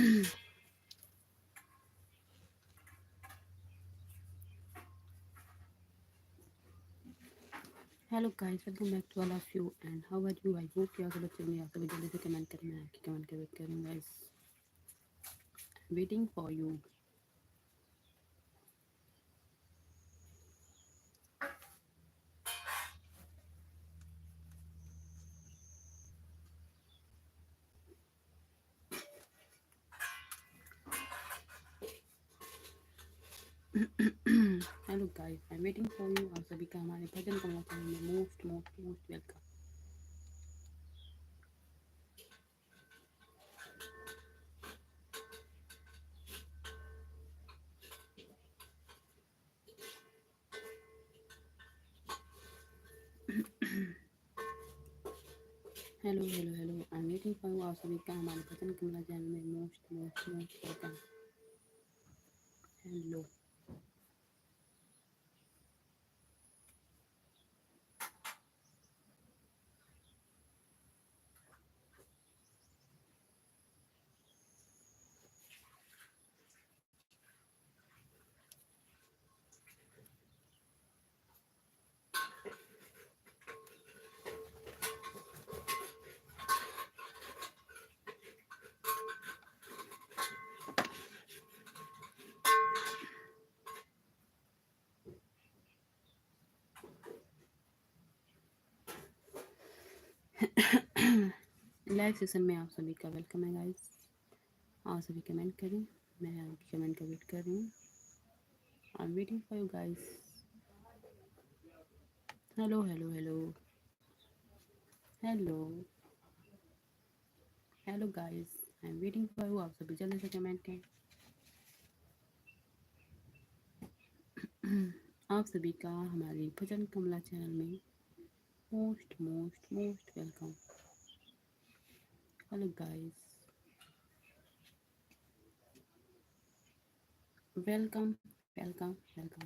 Hello guys, welcome back to all of you and how are you? I hope कि आप सब अच्छे होंगे। आप सभी जल्दी से कमेंट करें, मैं आपकी कमेंट का वेट कर रही हूँ guys, waiting for you. Hello guys, I am waiting for you. आप सभी का हमारे भजन कमला चैनल में most most most welcome. Hello hello hello, I am waiting for you. आप सभी का हमारे भजन कमला चैनल में most most most welcome. Hello live session में आप सभी का वेलकम है गाइस। आप सभी कमेंट करें, मैं आपकी कमेंट का वेट कर रही हूँ। आई am waiting for you guys. Hello hello hello hello hello guys, I am waiting for you. आप सभी जल्दी से कमेंट करें। आप सभी का हमारे भजन कमला चैनल में most most most welcome. Hello guys, welcome welcome welcome.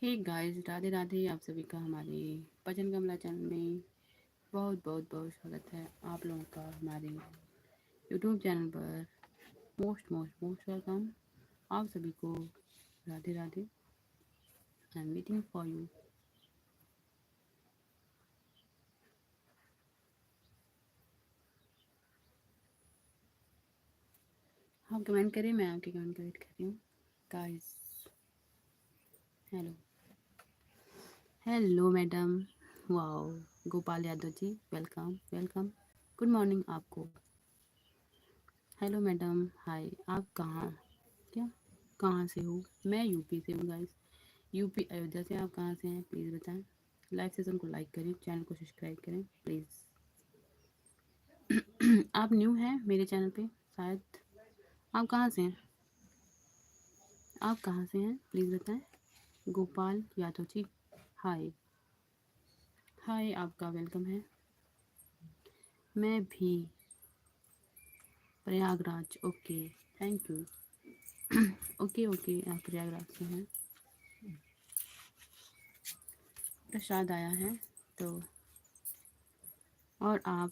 Hey guys, Radhe Radhe. आप सभी का हमारे भजन कमला चैनल में बहुत बहुत बहुत स्वागत है। आप लोगों का हमारे यूट्यूब चैनल पर मोस्ट मोस्ट मोस्ट वेलकम। आप सभी को Radhe Radhe. I am waiting for you. आप कमेंट करें, मैं आपके कमेंट का वेट कर रही हूँ guys. Hello hello madam, wow, Gopal Yadav ji, welcome welcome. Good morning आपको। Hello madam, hi. आप कहाँ, क्या, कहाँ से हो? मैं यूपी से हूँ गाइस, यूपी अयोध्या से। आप कहाँ से हैं प्लीज़ बताएं। लाइव सेशन को लाइक करें, चैनल को सब्सक्राइब करें प्लीज़। आप न्यू हैं मेरे चैनल पे शायद। आप कहाँ से हैं? आप कहाँ से हैं प्लीज़ बताएं। गोपाल यादव जी, हाय हाय, आपका वेलकम है। मैं भी Prayagraj, okay, thank you. Okay okay, आप प्रयागराज से हैं। प्रसाद आया है तो। और आप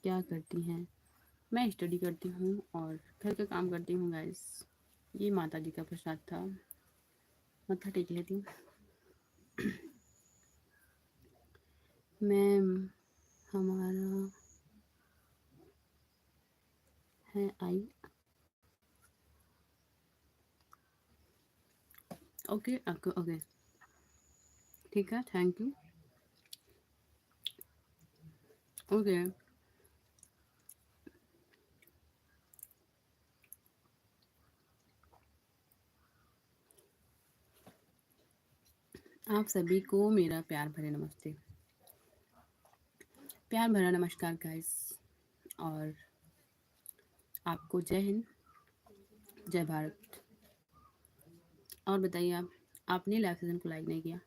क्या करती हैं? मैं स्टडी करती हूँ और घर का काम करती हूँ गाइस। ये माता जी का प्रसाद था, मत्था टेक लेती हूँ। मैम, हमारा है आई। ओके आपको, ओके, ठीक है, थैंक यू। ओके, आप सभी को मेरा प्यार भरे नमस्ते, प्यार भरा नमस्कार गाइस। और आपको जय हिंद, जय भारत। और बताइए, आप, आपने लाइव सेशन को लाइक नहीं किया?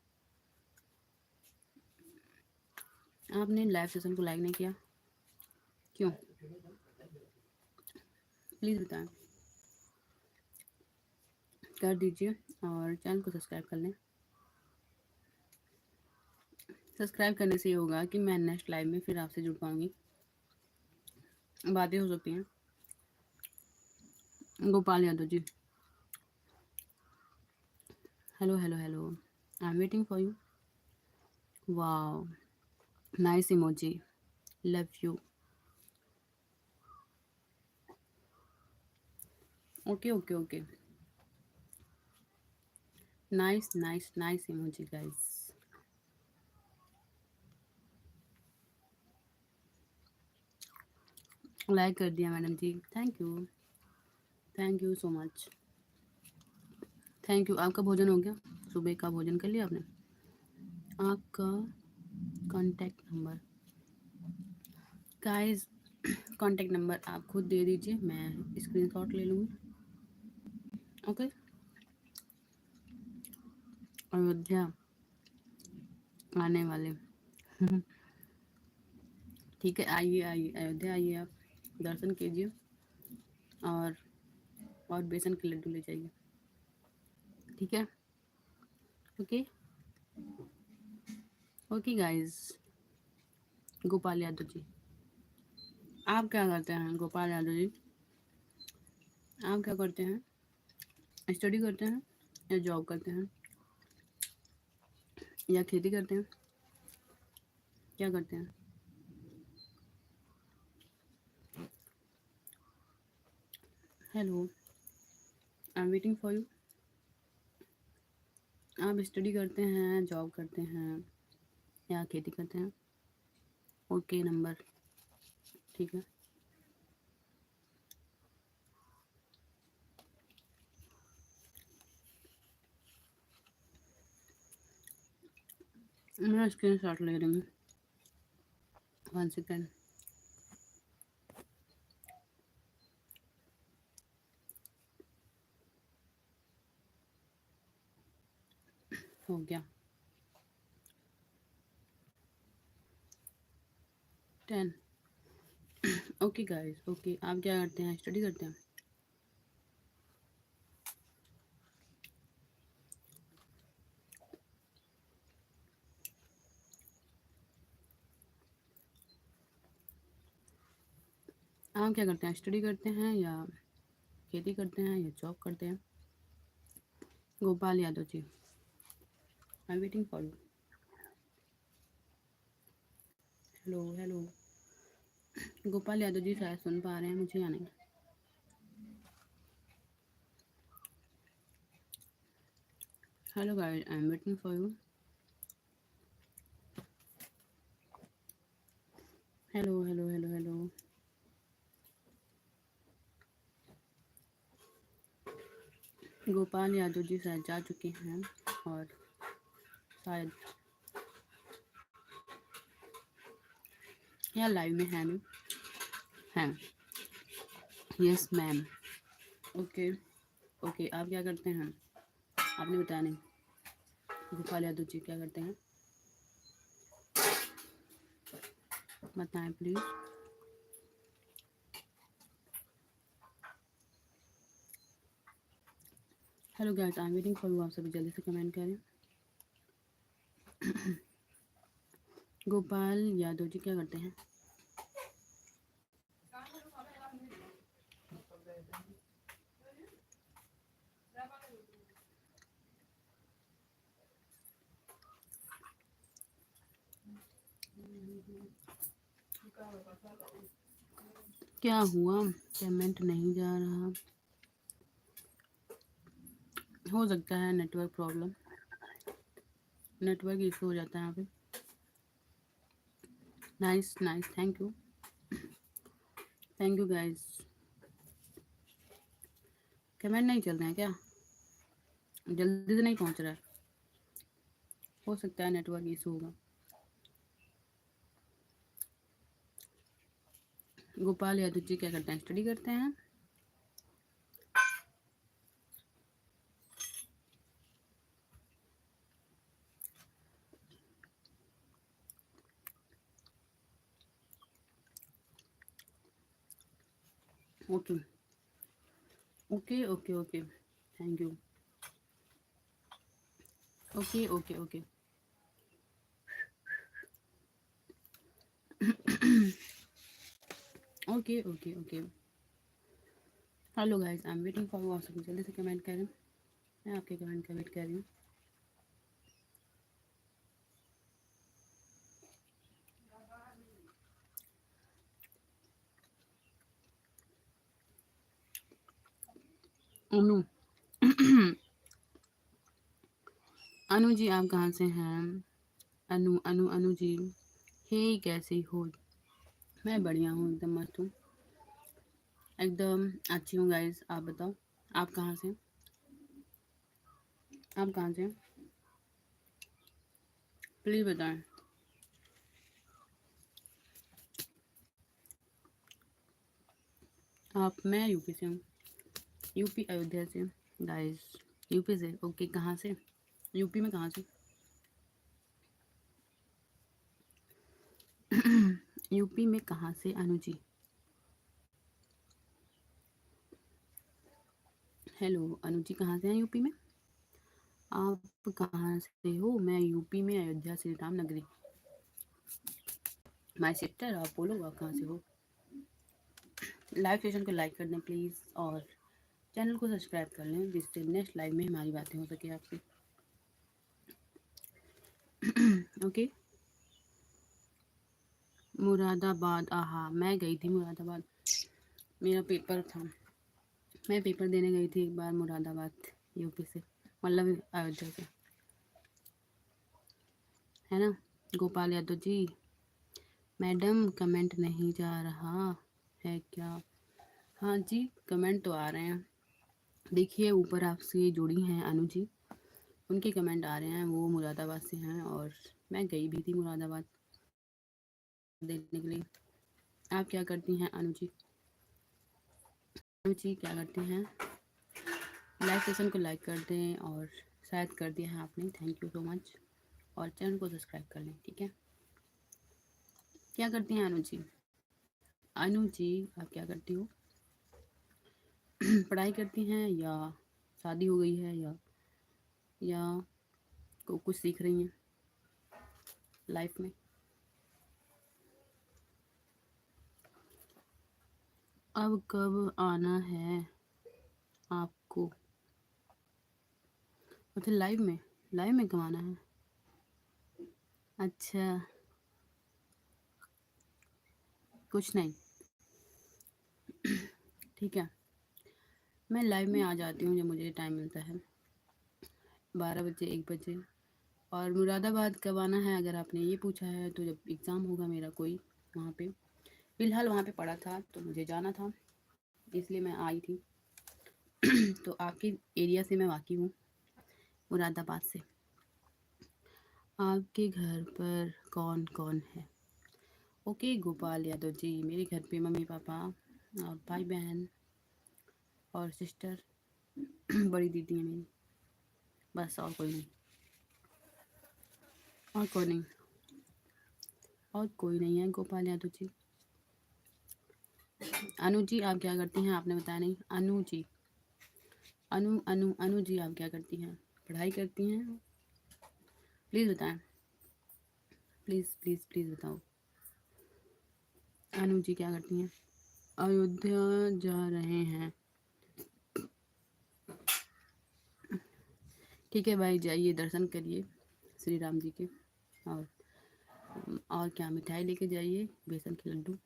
आपने लाइव सेशन को लाइक नहीं किया, क्यों? प्लीज़ बताएं। कर दीजिए और चैनल को सब्सक्राइब कर लें। सब्सक्राइब करने से ये होगा कि मैं नेक्स्ट लाइव में फिर आपसे जुड़ पाऊँगी, बातें हो सकती हैं। Gopal Yadav ji, hello hello hello, I am waiting for you. Wow, nice emoji, love you. Okay okay okay, nice nice nice emoji guys. Like कर दिया madam ji, thank you so much, thank you. आपका भोजन हो गया? सुबह का भोजन कर लिया आपने? आपका contact number guys, contact number आप खुद दे दीजिए, मैं स्क्रीनशॉट ले लूँगी। ओके, अयोध्या आने वाले ठीक है, आइए आइए अयोध्या आइए, आप दर्शन कीजिए और बेसन के लड्डू ले जाइए, ठीक है? Okay okay guys. Gopal Yadav ji, आप क्या करते हैं? गोपाल यादव जी, आप क्या करते हैं? स्टडी करते हैं या जॉब करते हैं या खेती करते हैं? क्या करते हैं? Hello, I am waiting for you. आप स्टडी करते हैं, जॉब करते हैं या खेती करते हैं? ओके नंबर, ठीक है। मैं स्क्रीन शॉट ले रही हूँ, 1 सेकेंड। हो गया 10। Okay guys, okay. आप क्या करते हैं? स्टडी करते हैं? आप क्या करते हैं? स्टडी करते हैं या खेती करते हैं या जॉब करते हैं? Gopal Yadav ji, I am waiting for you. Hello hello, Gopal Yadav ji शायद सुन पा रहे हैं मुझे या नहीं? Hello guys, I am waiting for you. Hello hello hello hello, Gopal Yadav ji शायद जा चुके हैं और शायद या लाइव में है नहीं, हैं। Yes ma'am. ओके ओके, आप क्या करते हैं? आपने बताया नहीं। गोपाल यादव जी क्या करते हैं? बताएं please. Hello guys, I am waiting for you. आप सभी जल्दी से कमेंट करें। गोपाल यादव जी क्या करते हैं? क्या हुआ? पेमेंट नहीं जा रहा? हो सकता है नेटवर्क प्रॉब्लम, नेटवर्क इशू हो जाता है यहाँ पे। Nice nice, thank you guys. Comment नहीं चल रहे हैं क्या? जल्दी से नहीं पहुँच रहा है? हो सकता है नेटवर्क इशू होगा। गोपाल यादव जी क्या करते हैं? स्टडी करते हैं? Okay okay okay okay, thank you. Okay okay okay. Okay okay okay. Hello guys, I am waiting for you. आप सभी जल्दी से कमेंट करें, मैं आपके कमेंट का वेट कर रही हूँ। अनु अनु जी आप कहाँ से हैं? अनु अनु अनु जी, हे कैसी हो? मैं बढ़िया हूँ, एकदम मस्त हूँ, एकदम अच्छी हूँ गाइस। आप बताओ, आप कहाँ से? आप कहाँ से? प्लीज़ बताएं। मैं यूपी से हूँ, यूपी अयोध्या से गाइस। यूपी से, ओके। कहाँ से? यूपी में कहाँ से? यूपी में कहाँ से अनु जी? हेलो अनु जी, कहाँ से हैं यूपी में? आप कहाँ से हो? मैं यूपी में अयोध्या श्री राम नगरी। माय सिस्टर, आप बोलो आप कहाँ से हो? लाइव सेशन को लाइक कर दें प्लीज़, और चैनल को सब्सक्राइब कर लें, जिससे नेक्स्ट लाइव में हमारी बातें हो सके आपसे। ओके। मुरादाबाद, आहा, मैं गई थी मुरादाबाद, मेरा पेपर था। मैं पेपर देने गई थी एक बार मुरादाबाद, यूपी से, मतलब अयोध्या से, है ना? गोपाल यादव जी, मैडम कमेंट नहीं जा रहा है क्या? हाँ जी, कमेंट तो आ रहे हैं। देखिए ऊपर आपसे जुड़ी हैं अनु जी, उनके कमेंट आ रहे हैं, वो मुरादाबाद से हैं, और मैं गई भी थी मुरादाबाद देखने के लिए। आप क्या करती हैं अनु जी? अनु जी क्या करती हैं? लाइव सेशन को लाइक कर दें, और शायद कर दिया है आपने, थैंक यू सो मच, और चैनल को सब्सक्राइब कर लें, ठीक है? क्या करती हैं अनु जी? अनु जी आप क्या करती हो? पढ़ाई करती हैं, या शादी हो गई है, या कुछ सीख रही हैं लाइफ में? अब कब आना है आपको? मतलब लाइव में कब आना है? अच्छा, कुछ नहीं, ठीक है। मैं लाइव में आ जाती हूँ जब मुझे टाइम मिलता है, 12 बजे 1 बजे। और मुरादाबाद कब आना है अगर आपने ये पूछा है, तो जब एग्ज़ाम होगा मेरा कोई वहाँ पे, फ़िलहाल वहाँ पे पढ़ा था तो मुझे जाना था, इसलिए मैं आई थी। तो आपके एरिया से मैं वाकिफ़ हूँ, मुरादाबाद से। आपके घर पर कौन कौन है? ओके गोपाल यादव जी, मेरे घर पे मम्मी पापा और भाई बहन और सिस्टर, बड़ी दीदी है मेरी, बस, और कोई नहीं, और कोई नहीं, और कोई नहीं है गोपाल यादव जी। अनु जी आप क्या करती हैं? आपने बताया नहीं। अनु जी, अनु जी आप क्या करती हैं? पढ़ाई करती हैं? प्लीज़ बताएं, प्लीज़ प्लीज़ प्लीज़ बताओ। अनु जी क्या करती हैं? अयोध्या जा रहे हैं, ठीक है भाई, जाइए दर्शन करिए श्री राम जी के, और क्या, मिठाई लेके जाइए, बेसन के लड्डू।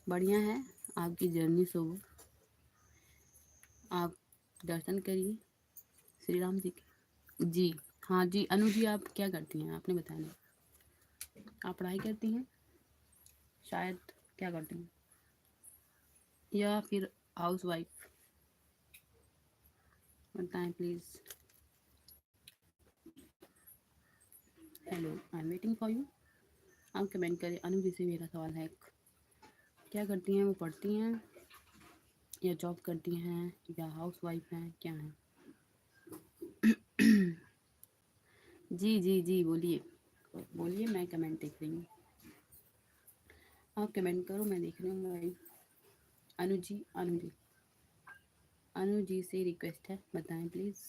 बढ़िया है आपकी जर्नी शुभ, आप दर्शन करिए श्री राम जी के। जी हाँ जी, अनु जी आप क्या करती हैं? आपने बताया नहीं। आप पढ़ाई करती हैं शायद, क्या करती हैं, या फिर हाउस वाइफ? बताएं please. Hello, I am waiting for you. आप कमेंट करें। अनु जी से मेरा सवाल है, क्या करती हैं? वो पढ़ती हैं, या जॉब करती हैं, या हाउस वाइफ हैं, क्या हैं? जी जी जी, बोलिए बोलिए, मैं कमेंट देख रही हूँ, आप कमेंट करो, मैं देख रही हूँ भाई। अनु जी, अनु जी, अनु जी से रिक्वेस्ट है, बताएं प्लीज।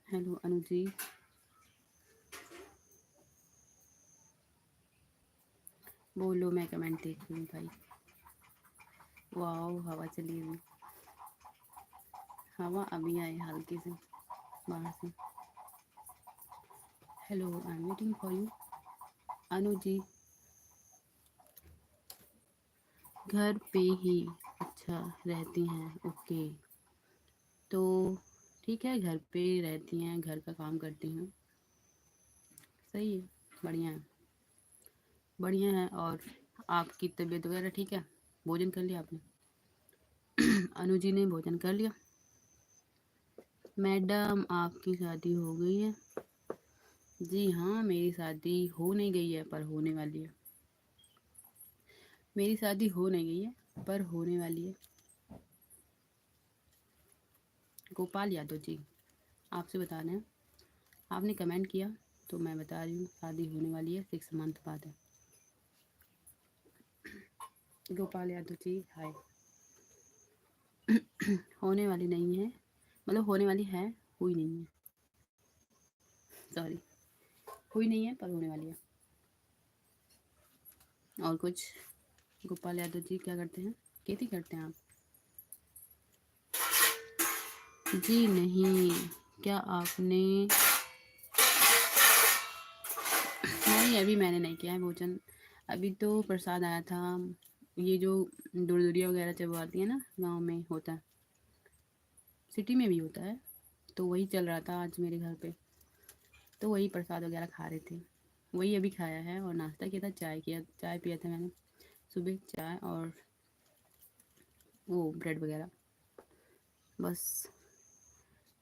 हेलो अनु जी, बोलो, मैं कमेंट देख रही हूँ भाई। वाओ, हवा चली हुई, हवा अभी आई हल्की से बाहर से। Hello, I am waiting for you. Anu ji, घर पे ही अच्छा रहती हैं, ओके। तो ठीक है, घर पे रहती हैं, घर का काम करती हैं, सही है, बढ़िया है, बढ़िया है। और आपकी तबीयत वगैरह ठीक है? भोजन कर लिया आपने? अनु जी ने भोजन कर लिया। मैडम, आपकी शादी हो गई है? जी हाँ, मेरी शादी हो नहीं गई है पर होने वाली है। मेरी शादी हो नहीं गई है पर होने वाली है। गोपाल यादव जी, आपसे बता रहे हैं, आपने कमेंट किया तो मैं बता रही हूँ, शादी होने वाली है, 6 मंथ बाद है। गोपाल यादव जी, हाय। होने वाली नहीं है, मतलब होने वाली है, हुई नहीं है, सॉरी, हुई नहीं है पर होने वाली है। और कुछ? गोपाल यादव जी क्या करते हैं? खेती करते हैं आप? जी नहीं। क्या आपने? नहीं, अभी मैंने नहीं किया है भोजन। अभी तो प्रसाद आया था, ये जो दुरदुरिया वगैरह चलवाती है ना, गांव में होता है, सिटी में भी होता है, तो वही चल रहा था आज मेरे घर पे, तो वही प्रसाद वगैरह खा रहे थे, वही अभी खाया है। और नाश्ता किया था, चाय पिया था मैंने सुबह, चाय और वो ब्रेड वगैरह, बस।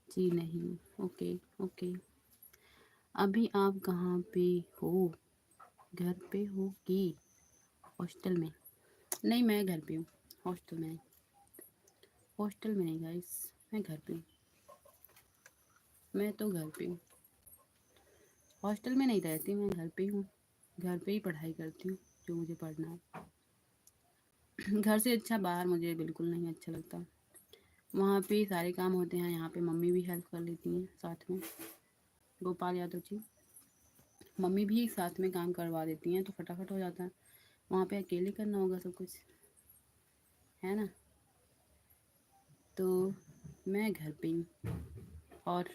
जी नहीं। Okay, okay. अभी आप कहाँ पे हो? घर पे हो कि हॉस्टल में? नहीं, मैं घर पे हूँ, हॉस्टल में नहीं। हॉस्टल में नहीं गाइस, मैं घर पे हूँ, मैं तो घर पे हूँ, हॉस्टल में नहीं रहती, मैं घर पे ही हूँ, घर पे ही पढ़ाई करती हूँ जो मुझे पढ़ना है। घर से अच्छा बाहर मुझे बिल्कुल नहीं अच्छा लगता। वहाँ पे सारे काम होते हैं, यहाँ पे मम्मी भी हेल्प कर लेती हैं साथ में। गोपाल यादव जी, मम्मी भी साथ में काम करवा देती हैं तो फटाफट हो जाता है। वहाँ पे अकेले करना होगा सब कुछ, है ना? तो मैं घर पे हूँ। और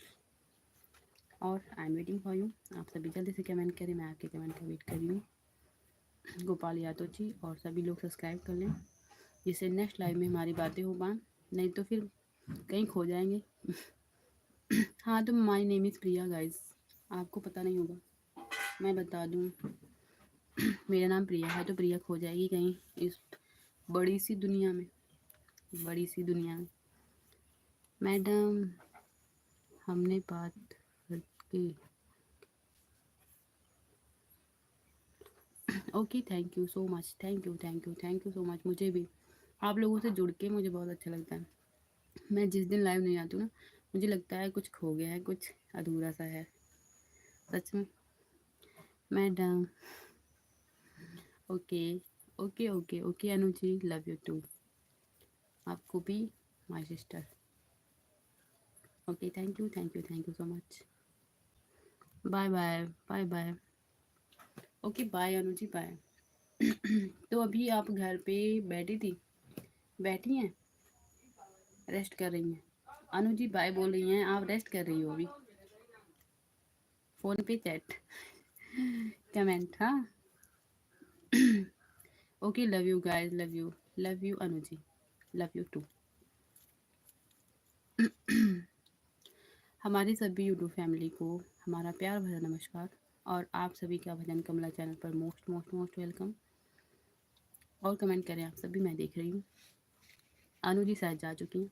आई एम वेटिंग फॉर यू। आप सभी जल्दी से कमेंट करें, मैं आपके कमेंट का वेट कर रही हूँ। गोपाल यादव जी और सभी लोग सब्सक्राइब कर लें, जिससे नेक्स्ट लाइव में हमारी बातें हो पाएँ, नहीं तो फिर कहीं खो जाएंगे। हाँ, तो my name is Priya guys, आपको पता नहीं होगा, मैं बता दूँ। मेरा नाम प्रिया है, तो प्रिया खो जाएगी कहीं इस बड़ी सी दुनिया में, बड़ी सी दुनिया में। मैडम, हमने बात करके, okay, thank you so much, thank you, thank you, thank you so much. मुझे भी आप लोगों से जुड़ के मुझे बहुत अच्छा लगता है। मैं जिस दिन लाइव नहीं आती हूँ ना, मुझे लगता है कुछ खो गया है, कुछ अधूरा सा है, सच में। Madam, okay, okay, okay, okay Anu ji, love you too, आपको भी, my sister. Okay, thank you, thank you, thank you so much. Bye bye, bye bye. Okay, bye Anu ji, bye. तो अभी आप घर पे बैठी थी, बैठी हैं, रेस्ट कर रही हैं? अनु जी बाय बोल रही हैं, आप रेस्ट कर रही हो अभी? फ़ोन पे चैट, कमेंट, हाँ। Okay, love you guys, love you Anu ji, love you too. हमारी सभी यूट्यूब फैमिली को हमारा प्यार भरा नमस्कार, और आप सभी का भजन कमला चैनल पर मोस्ट मोस्ट मोस्ट वेलकम। और कमेंट करें आप सभी, मैं देख रही हूँ। अनु जी शायद जा चुकी हैं,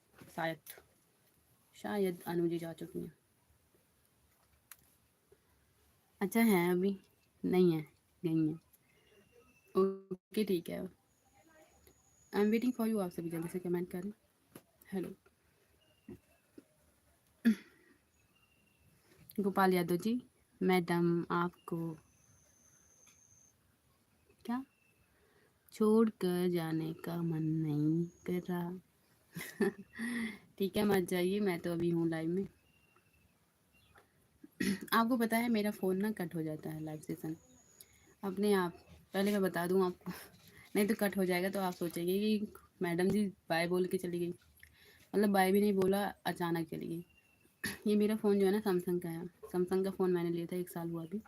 शायद अनु जी जा चुकी हैं। अच्छा है, अभी नहीं है, गई हैं। ओके, ठीक है, आई एम वेटिंग फॉर यू। आप सभी जल्दी से कमेंट करें। हेलो गोपाल यादव जी, मैडम आपको क्या? छोड़ कर जाने का मन नहीं कर रहा। ठीक है, मत जाइए, मैं तो अभी हूँ लाइव में। आपको पता है मेरा फ़ोन ना कट हो जाता है लाइव सेशन अपने आप। पहले मैं बता दूँ आपको, नहीं तो कट हो जाएगा तो आप सोचेंगे कि मैडम जी बाय बोल के चली गई। मतलब बाय भी नहीं बोला, अचानक चली गई। ये मेरा फ़ोन जो है ना सैमसंग का है। सैमसंग का फ़ोन मैंने लिया था 1 साल हुआ अभी।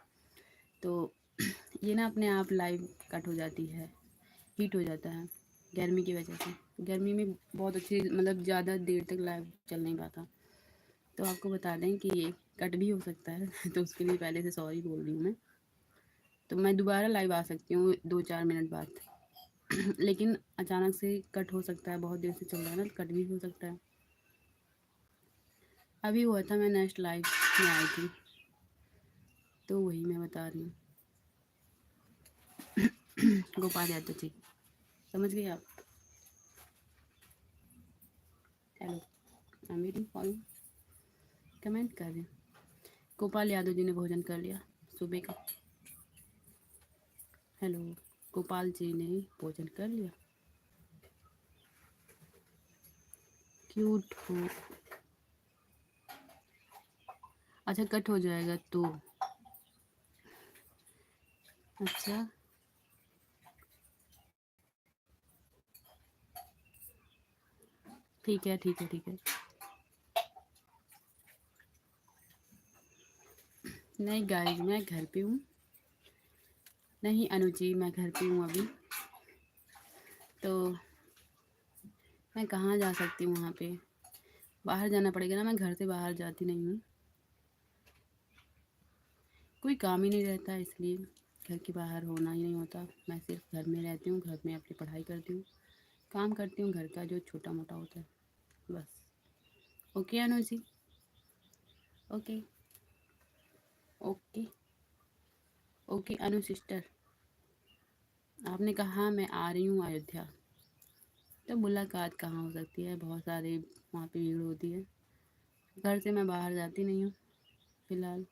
तो ये ना अपने आप लाइव कट हो जाती है, हीट हो जाता है गर्मी की वजह से। गर्मी में बहुत अच्छी मतलब ज़्यादा देर तक लाइव चल नहीं पाता। तो आपको बता दें कि ये कट भी हो सकता है। तो उसके लिए पहले से सॉरी बोल रही हूँ मैं। तो मैं दोबारा लाइव आ सकती हूँ 2-4 मिनट बाद। लेकिन अचानक से कट हो सकता है, बहुत देर से चल रहा है ना, कट भी हो सकता है। अभी हुआ था, मैं नेक्स्ट लाइव में आई थी, तो वही मैं बता रही हूँ। गोपाल यादव जी, समझ गए आप? Hello, I am waiting for you. Comment कर रहे हैं। गोपाल यादव जी ने भोजन कर लिया सुबह का। हेलो, गोपाल जी ने भोजन कर लिया। क्यूट हो। अच्छा, कट हो जाएगा तो? अच्छा, ठीक है, ठीक है, ठीक है। नहीं गाइस, मैं घर पे हूँ। नहीं अनुजी, मैं घर पे हूँ अभी। तो मैं कहाँ जा सकती हूँ वहाँ पे? बाहर जाना पड़ेगा ना, मैं घर से बाहर जाती नहीं हूँ। कोई काम ही नहीं रहता, इसलिए घर के बाहर होना ही नहीं होता। मैं सिर्फ घर में रहती हूँ, घर में अपनी पढ़ाई करती हूँ, काम करती हूँ घर का जो छोटा मोटा होता है, बस। ओके अनु जी, ओके ओके ओके अनु सिस्टर, आपने कहा मैं आ रही हूँ अयोध्या, तो मुलाकात कहाँ हो सकती है? बहुत सारे वहाँ पे भीड़ होती है। घर से मैं बाहर जाती नहीं हूँ फ़िलहाल,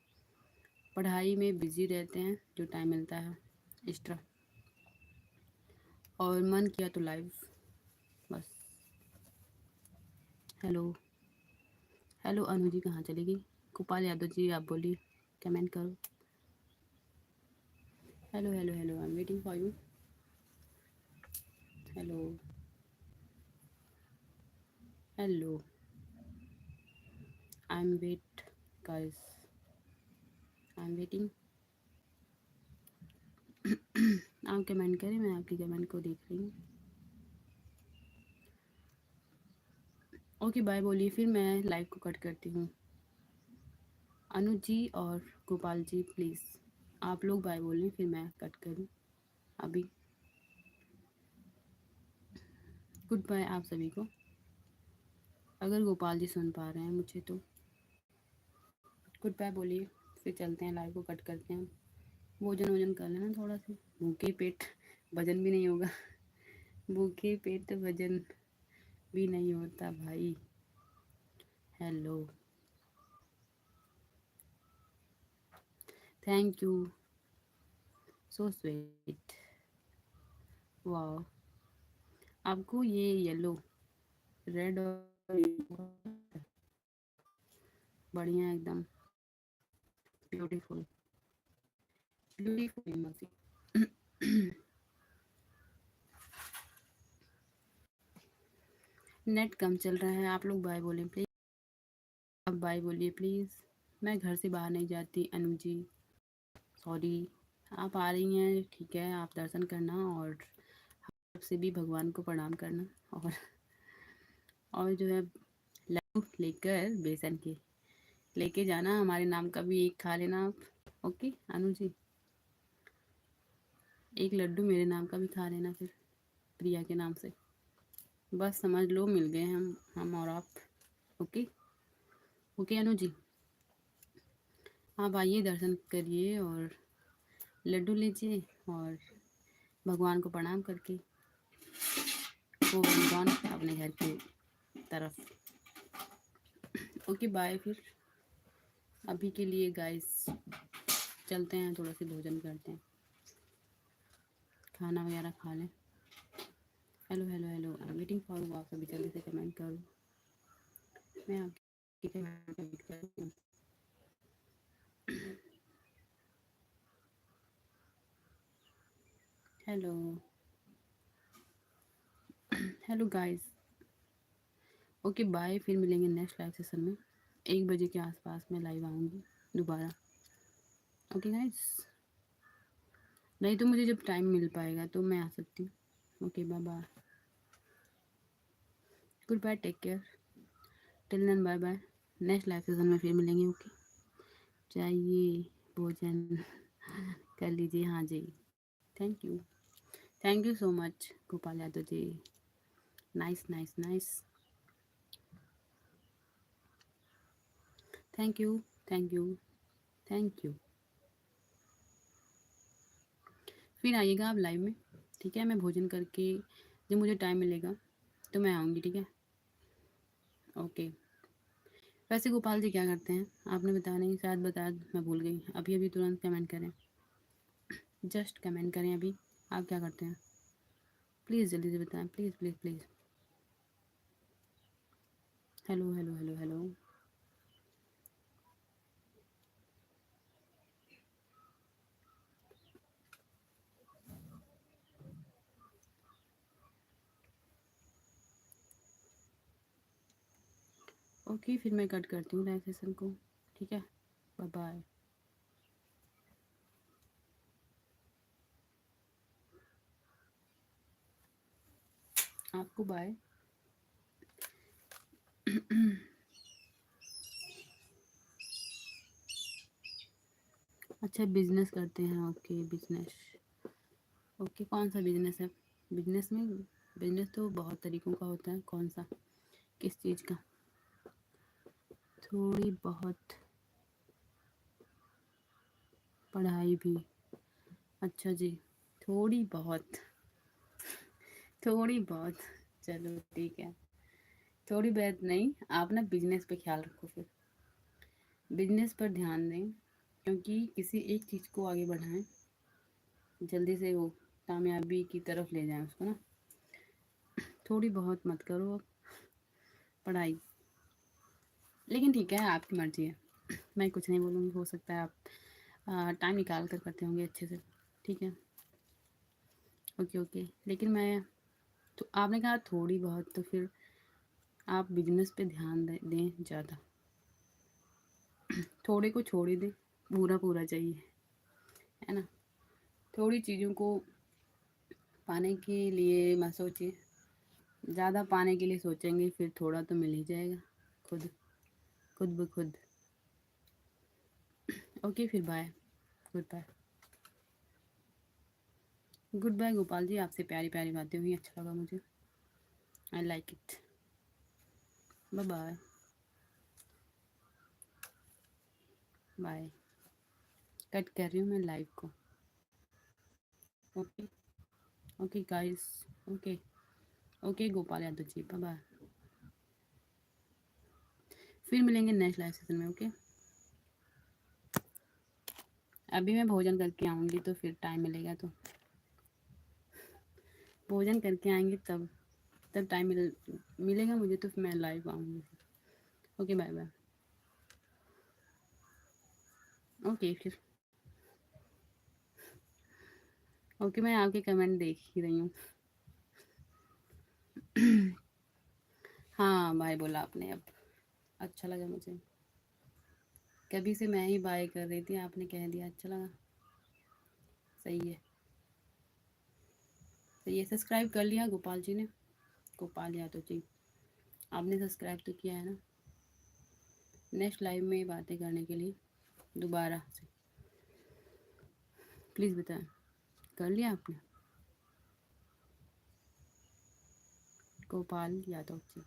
पढ़ाई में बिज़ी रहते हैं जो टाइम मिलता है एक्स्ट्रा, और मन किया तो लाइव, बस। हेलो, हेलो अनु जी कहाँ चली गई? गोपाल यादव जी आप बोलिए, कमेंट करो। Hello hello hello, I am waiting for you. Hello hello, I am wait guys, I am waiting. आप कमेंट करें, मैं आपकी कमेंट को देख रही हूँ। ओके बाय बोलिए, फिर मैं लाइव को कट करती हूँ। अनुज जी और गोपाल जी प्लीज़ आप लोग बाय बोलें, फिर मैं कट करूँ अभी। गुड बाय आप सभी को। अगर गोपाल जी सुन पा रहे हैं मुझे तो गुड बाय बोलिए, फिर चलते हैं, लाइव को कट करते हैं। भोजन वोजन कर लेना थोड़ा सा, भूखे पेट वजन भी नहीं होगा। भूखे पेट वजन भी नहीं होता भाई। Hello, thank you, so sweet. वाह, आपको ये येलो रेड और बढ़िया एकदम ब्यूटीफुल ब्यूटीफुल इमोजी। नेट कम चल रहा है, आप लोग बाय बोलें प्लीज़। अब बाय बोलिए प्लीज़। मैं घर से बाहर नहीं जाती अनु जी, सॉरी। आप आ रही हैं ठीक है, आप दर्शन करना और से भी भगवान को प्रणाम करना, और जो है लड्डू लेकर बेसन के लेके जाना, हमारे नाम का भी एक खा लेना आप। ओके अनु जी, एक लड्डू मेरे नाम का भी खा लेना फिर, प्रिया के नाम से। बस समझ लो मिल गए हम और आप। ओके ओके अनु जी, आप आइए दर्शन करिए और लड्डू लीजिए और भगवान को प्रणाम करके वो भगवान अपने घर की तरफ। ओके बाय फिर, अभी के लिए गाइस चलते हैं, थोड़ा सा भोजन करते हैं, खाना वगैरह खा लें। Hello hello hello, I am waiting for you. आप सभी जल्दी से कमेंट करो, मैं आपकी कमेंट वेट कर रही हूँ। Hello hello guys, okay bye, फिर मिलेंगे नेक्स्ट लाइव सेशन में। 1 बजे के आसपास मैं लाइव आऊँगी दोबारा। ओके गाइस, नहीं तो मुझे जब टाइम मिल पाएगा तो मैं आ सकती हूँ। Okay bye bye, good bye, take care, till then bye bye. Next live session में फिर मिलेंगे। ओके, चाहिए भोजन कर लीजिए। हाँ जी, thank you so much Gopal Yadav ji. Nice nice nice, thank you thank you thank you. फिर आइएगा आप लाइव में, ठीक है? मैं भोजन करके जब मुझे टाइम मिलेगा तो मैं आऊँगी, ठीक है? ओके। वैसे गोपाल जी क्या करते हैं आपने बताया नहीं, शायद बताया, मैं भूल गई। अभी अभी तुरंत कमेंट करें, जस्ट कमेंट करें अभी, आप क्या करते हैं प्लीज़ जल्दी से बताएं, please please please. Hello hello hello hello, okay फिर मैं कट करती हूँ लाइव सेशन को, ठीक है? Bye bye. आपको बाय। अच्छा बिजनेस करते हैं, ओके बिजनेस, ओके कौन सा बिजनेस है? बिजनेस में, बिजनेस तो बहुत तरीक़ों का होता है, कौन सा, किस चीज़ का? थोड़ी बहुत पढ़ाई भी, अच्छा जी, थोड़ी बहुत, थोड़ी बहुत, चलो ठीक है। थोड़ी बहुत नहीं, आप ना बिजनेस पे ख्याल रखो, फिर बिजनेस पर ध्यान दें, क्योंकि किसी एक चीज़ को आगे बढ़ाएं, जल्दी से वो कामयाबी की तरफ ले जाएं उसको ना। थोड़ी बहुत मत करो अब पढ़ाई, लेकिन ठीक है आपकी मर्ज़ी है, मैं कुछ नहीं बोलूँगी। हो सकता है आप टाइम निकाल कर करते होंगे अच्छे से, ठीक है? ओके ओके, लेकिन मैं, तो आपने कहा थोड़ी बहुत, तो फिर आप बिजनेस पे ध्यान दें ज़्यादा, थोड़े को छोड़ ही दें, पूरा पूरा चाहिए, है ना? थोड़ी चीज़ों को पाने के लिए मत सोचिए, ज़्यादा पाने के लिए सोचेंगे फिर थोड़ा तो मिल ही जाएगा, खुद खुद ब खुद। ओके फिर bye, good bye, good bye Gopal ji, आपसे प्यारी प्यारी बातें हुई, अच्छा लगा मुझे, I like it, bye bye bye. Cut कर रही हूँ मैं लाइव को। Okay okay guys, okay okay Gopal Yadav ji, bye bye, फिर मिलेंगे नेक्स्ट लाइव सेशन में। ओके, अभी मैं भोजन करके आऊँगी तो फिर टाइम मिलेगा तो, भोजन करके आएंगे तब, तब टाइम मिलेगा मुझे तो फिर मैं लाइव आऊँगी। Okay bye bye. ओके फिर, ओके मैं आपके कमेंट देख ही रही हूँ। हाँ बाय बोला आपने अब, अच्छा लगा मुझे, कभी से मैं ही बाय कर रही थी, आपने कह दिया, अच्छा लगा, सही है सही है। सब्सक्राइब कर लिया गोपाल जी ने, गोपाल यादव जी, आपने सब्सक्राइब तो किया है ना? नेक्स्ट लाइव में बातें करने के लिए दोबारा से प्लीज़ बताएं, कर लिया आपने? Gopal Yadav ji,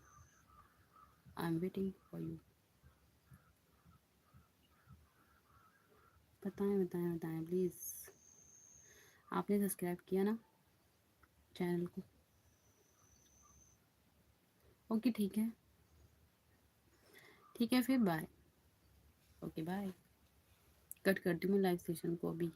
I am waiting for you, बताएं बताएं बताएं प्लीज़। आपने सब्सक्राइब किया ना चैनल को? ओके ठीक है फिर बाय, ओके बाय, कट करती हूँ लाइव सेशन को अभी।